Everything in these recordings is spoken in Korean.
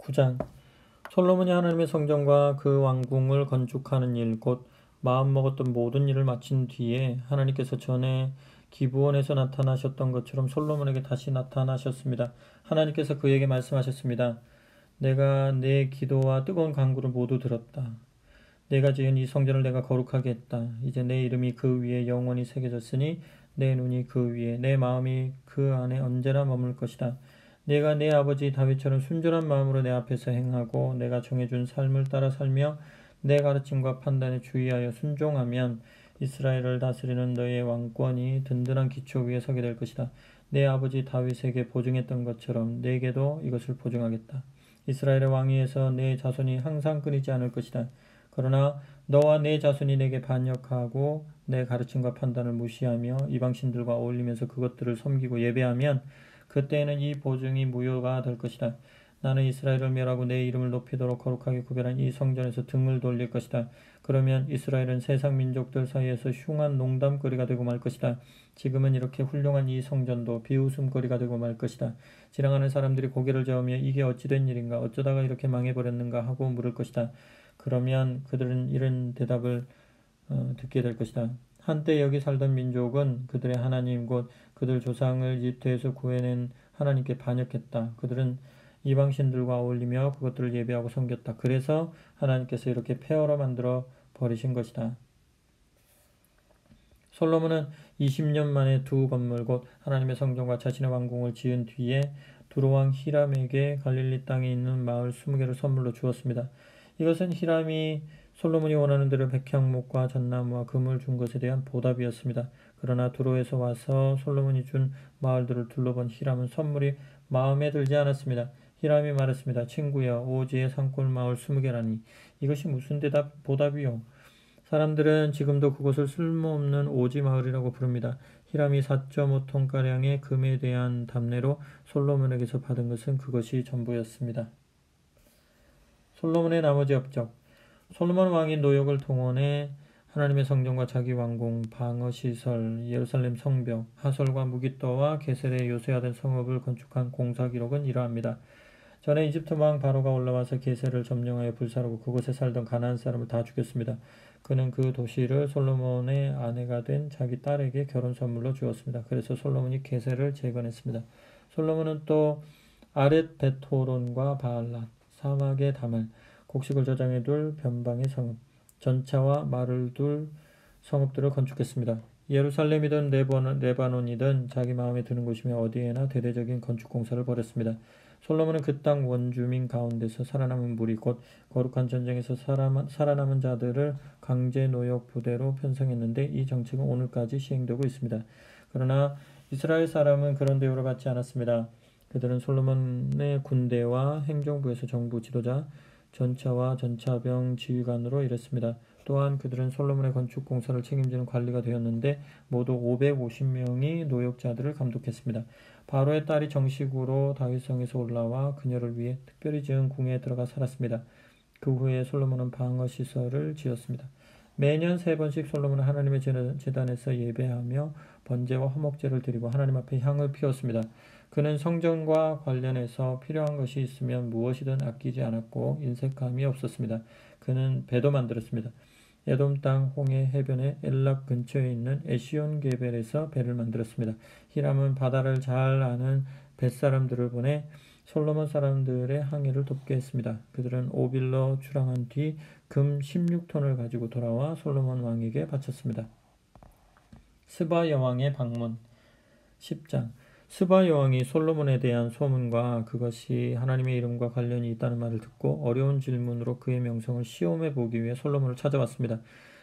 9장. 솔로몬이 하나님의 성전과 그 왕궁을 건축하는 일, 곧 마음먹었던 모든 일을 마친 뒤에 하나님께서 전에 기브온에서 나타나셨던 것처럼 솔로몬에게 다시 나타나셨습니다. 하나님께서 그에게 말씀하셨습니다. 내가 내 기도와 뜨거운 간구를 모두 들었다. 내가 지은 이 성전을 내가 거룩하게 했다. 이제 내 이름이 그 위에 영원히 새겨졌으니 내 눈이 그 위에, 내 마음이 그 안에 언제나 머물 것이다. 내가 내 아버지 다윗처럼 순전한 마음으로 내 앞에서 행하고 내가 정해준 삶을 따라 살며 내 가르침과 판단에 주의하여 순종하면 이스라엘을 다스리는 너의 왕권이 든든한 기초 위에 서게 될 것이다. 내 아버지 다윗에게 보증했던 것처럼 내게도 이것을 보증하겠다. 이스라엘의 왕위에서 내 자손이 항상 끊이지 않을 것이다. 그러나 너와 내 자손이 내게 반역하고 내 가르침과 판단을 무시하며 이방신들과 어울리면서 그것들을 섬기고 예배하면 그때에는 이 보증이 무효가 될 것이다. 나는 이스라엘을 멸하고 내 이름을 높이도록 거룩하게 구별한 이 성전에서 등을 돌릴 것이다. 그러면 이스라엘은 세상 민족들 사이에서 흉한 농담거리가 되고 말 것이다. 지금은 이렇게 훌륭한 이 성전도 비웃음거리가 되고 말 것이다. 지나가는 사람들이 고개를 저으며 이게 어찌 된 일인가, 어쩌다가 이렇게 망해버렸는가 하고 물을 것이다. 그러면 그들은 이런 대답을 듣게 될 것이다. 한때 여기 살던 민족은 그들의 하나님 곧 그들 조상을 이집트에서 구해낸 하나님께 반역했다. 그들은 이방신들과 어울리며 그것들을 예배하고 섬겼다. 그래서 하나님께서 이렇게 폐허로 만들어 버리신 것이다. 솔로몬은 20년 만에 두 건물 곧 하나님의 성전과 자신의 왕궁을 지은 뒤에 두로왕 히람에게 갈릴리 땅에 있는 마을 20개를 선물로 주었습니다. 이것은 히람이 솔로몬이 원하는 대로 백향목과 잣나무와 금을 준 것에 대한 보답이었습니다. 그러나 두로에서 와서 솔로몬이 준 마을들을 둘러본 히람은 선물이 마음에 들지 않았습니다. 히람이 말했습니다. 친구여, 오지의 산골 마을 20개라니 이것이 무슨 보답이요? 사람들은 지금도 그곳을 쓸모없는 오지 마을이라고 부릅니다. 히람이 4.5톤가량의 금에 대한 답례로 솔로몬에게서 받은 것은 그것이 전부였습니다. 솔로몬의 나머지 업적. 솔로몬 왕이 노역을 동원해 하나님의 성전과 자기 왕궁, 방어시설, 예루살렘 성벽, 하솔과 무기또와 게셀의 요새화된 성읍을 건축한 공사 기록은 이러합니다. 전에 이집트 왕 바로가 올라와서 게셀을 점령하여 불사르고 그곳에 살던 가나안 사람을 다 죽였습니다. 그는 그 도시를 솔로몬의 아내가 된 자기 딸에게 결혼 선물로 주었습니다. 그래서 솔로몬이 게셀을 재건했습니다. 솔로몬은 또 아렛 베토론과 바알랏, 사막의 다말, 곡식을 저장해 둘 변방의 성읍, 전차와 말을 둘 성읍들을 건축했습니다. 예루살렘이든 레바논이든 자기 마음에 드는 곳이면 어디에나 대대적인 건축 공사를 벌였습니다. 솔로몬은 그 땅 원주민 가운데서 살아남은 무리 곧 거룩한 전쟁에서 살아남은 자들을 강제 노역 부대로 편성했는데 이 정책은 오늘까지 시행되고 있습니다. 그러나 이스라엘 사람은 그런 대우를 받지 않았습니다. 그들은 솔로몬의 군대와 행정부에서 정부 지도자, 전차와 전차병 지휘관으로 일했습니다. 또한 그들은 솔로몬의 건축 공사를 책임지는 관리가 되었는데 모두 550명이 노역자들을 감독했습니다. 바로의 딸이 정식으로 다윗성에서 올라와 그녀를 위해 특별히 지은 궁에 들어가 살았습니다. 그 후에 솔로몬은 방어시설을 지었습니다. 매년 3번씩 솔로몬은 하나님의 제단에서 예배하며 번제와 화목제를 드리고 하나님 앞에 향을 피웠습니다. 그는 성전과 관련해서 필요한 것이 있으면 무엇이든 아끼지 않았고 인색함이 없었습니다. 그는 배도 만들었습니다. 에돔 땅 홍해 해변의 엘락 근처에 있는 에시온 게벨에서 배를 만들었습니다. 히람은 바다를 잘 아는 뱃사람들을 보내 솔로몬 사람들의 항해를 돕게 했습니다. 그들은 오빌로 출항한 뒤 금 16톤을 가지고 돌아와 솔로몬 왕에게 바쳤습니다. 스바 여왕의 방문 10장. 스바 여왕이 솔로몬에 대한 소문과 그것이 하나님의 이름과 관련이 있다는 말을 듣고 어려운 질문으로 그의 명성을 시험해 보기 위해 솔로몬을 찾아왔습니다.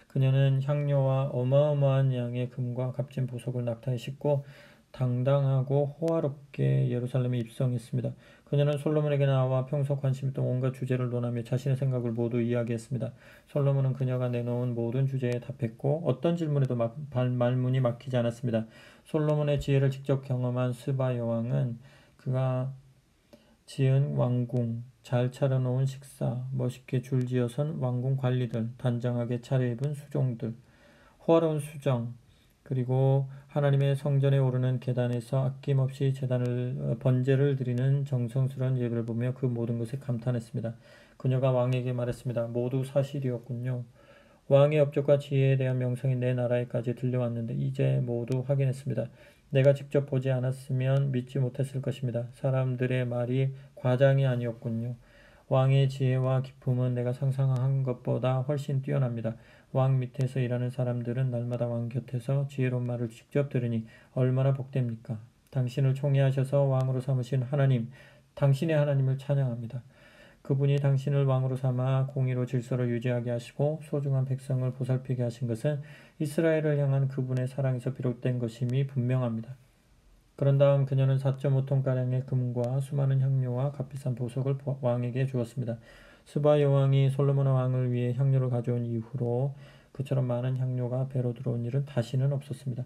그녀는 향료와 어마어마한 양의 금과 값진 보석을 낙타에 싣고 당당하고 호화롭게 예루살렘에 입성했습니다. 그녀는 솔로몬에게 나와 평소 관심 있던 온갖 주제를 논하며 자신의 생각을 모두 이야기했습니다. 솔로몬은 그녀가 내놓은 모든 주제에 답했고 어떤 질문에도 말문이 막히지 않았습니다. 솔로몬의 지혜를 직접 경험한 스바 여왕은 그가 지은 왕궁, 잘 차려놓은 식사, 멋있게 줄지어선 왕궁 관리들, 단정하게 차려입은 수종들, 호화로운 수정, 그리고 하나님의 성전에 오르는 계단에서 아낌없이 번제를 드리는 정성스러운 예배를 보며 그 모든 것에 감탄했습니다. 그녀가 왕에게 말했습니다. 모두 사실이었군요. 왕의 업적과 지혜에 대한 명성이 내 나라에까지 들려왔는데 이제 모두 확인했습니다. 내가 직접 보지 않았으면 믿지 못했을 것입니다. 사람들의 말이 과장이 아니었군요. 왕의 지혜와 기품은 내가 상상한 것보다 훨씬 뛰어납니다. 왕 밑에서 일하는 사람들은 날마다 왕 곁에서 지혜로운 말을 직접 들으니 얼마나 복됩니까? 당신을 총애하셔서 왕으로 삼으신 하나님, 당신의 하나님을 찬양합니다. 그분이 당신을 왕으로 삼아 공의로 질서를 유지하게 하시고 소중한 백성을 보살피게 하신 것은 이스라엘을 향한 그분의 사랑에서 비롯된 것임이 분명합니다. 그런 다음 그녀는 4.5톤가량의 금과 수많은 향료와 값비싼 보석을 왕에게 주었습니다. 스바 여왕이 솔로몬 왕을 위해 향료를 가져온 이후로 그처럼 많은 향료가 배로 들어온 일은 다시는 없었습니다.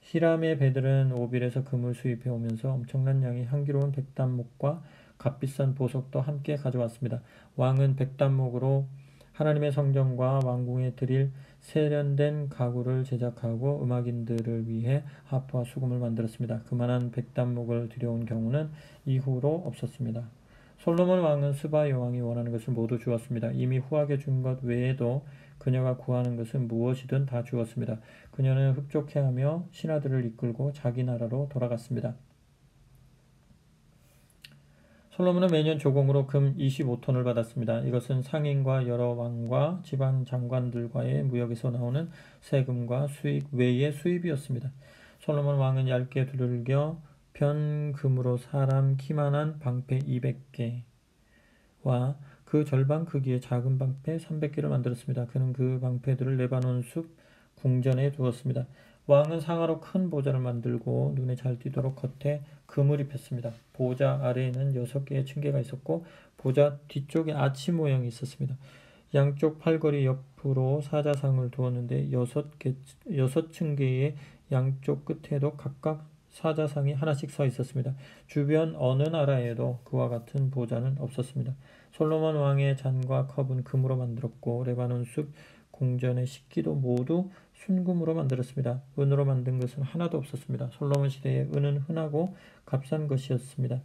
히람의 배들은 오빌에서 금을 수입해 오면서 엄청난 양의 향기로운 백단목과 값비싼 보석도 함께 가져왔습니다. 왕은 백단목으로 하나님의 성전과 왕궁에 드릴 세련된 가구를 제작하고 음악인들을 위해 하프와 수금을 만들었습니다. 그만한 백단목을 들여온 경우는 이후로 없었습니다. 솔로몬 왕은 스바 여왕이 원하는 것을 모두 주었습니다. 이미 후하게 준 것 외에도 그녀가 구하는 것은 무엇이든 다 주었습니다. 그녀는 흡족해하며 신하들을 이끌고 자기 나라로 돌아갔습니다. 솔로몬은 매년 조공으로 금 25톤을 받았습니다. 이것은 상인과 여러 왕과 지방 장관들과의 무역에서 나오는 세금과 수익 외의 수입이었습니다. 솔로몬 왕은 얇게 두들겨 편 금으로 사람 키만한 방패 200개와 그 절반 크기의 작은 방패 300개를 만들었습니다. 그는 그 방패들을 레바논 숲 궁전에 두었습니다. 왕은 상아로 큰 보좌를 만들고 눈에 잘 띄도록 겉에 금을 입혔습니다. 보좌 아래에는 6개의 층계가 있었고 보좌 뒤쪽에 아치 모양이 있었습니다. 양쪽 팔걸이 옆으로 사자상을 두었는데 6층계의 양쪽 끝에도 각각 사자상이 하나씩 서 있었습니다. 주변 어느 나라에도 그와 같은 보좌는 없었습니다. 솔로몬 왕의 잔과 컵은 금으로 만들었고 레바논 숲 궁전의 식기도 모두 순금으로 만들었습니다. 은으로 만든 것은 하나도 없었습니다. 솔로몬 시대에 은은 흔하고 값싼 것이었습니다.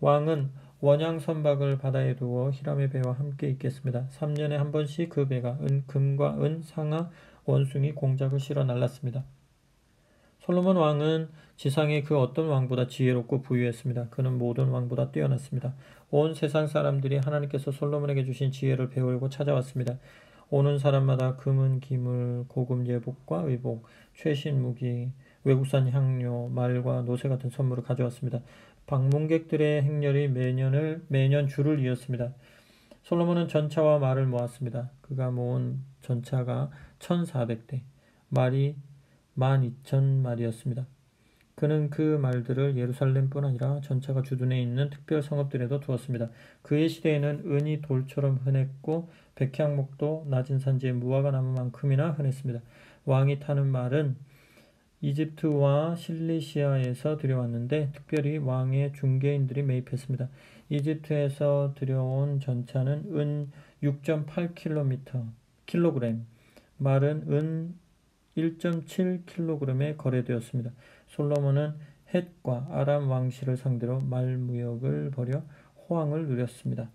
왕은 원양 선박을 바다에 두어 히람의 배와 함께 있겠습니다. 3년에 한 번씩 그 배가 금과 은, 상아, 원숭이, 공작을 실어 날랐습니다. 솔로몬 왕은 지상의 그 어떤 왕보다 지혜롭고 부유했습니다. 그는 모든 왕보다 뛰어났습니다. 온 세상 사람들이 하나님께서 솔로몬에게 주신 지혜를 배우려고 찾아왔습니다. 오는 사람마다 금은 기물, 고급 예복과 의복, 최신 무기, 외국산 향료, 말과 노새 같은 선물을 가져왔습니다. 방문객들의 행렬이 매년 줄을 이었습니다. 솔로몬은 전차와 말을 모았습니다. 그가 모은 전차가 1,400대, 말이 12,000마리였습니다. 그는 그 말들을 예루살렘뿐 아니라 전차가 주둔해 있는 특별 성읍들에도 두었습니다. 그의 시대에는 은이 돌처럼 흔했고 백향목도 낮은 산지에 무화과 나무만큼이나 흔했습니다. 왕이 타는 말은 이집트와 실리시아에서 들여왔는데 특별히 왕의 중개인들이 매입했습니다. 이집트에서 들여온 전차는 은 6.8kg, 말은 은 1.7kg에 거래되었습니다. 솔로몬은 헷과 아람 왕실을 상대로 말무역을 벌여 호황을 누렸습니다.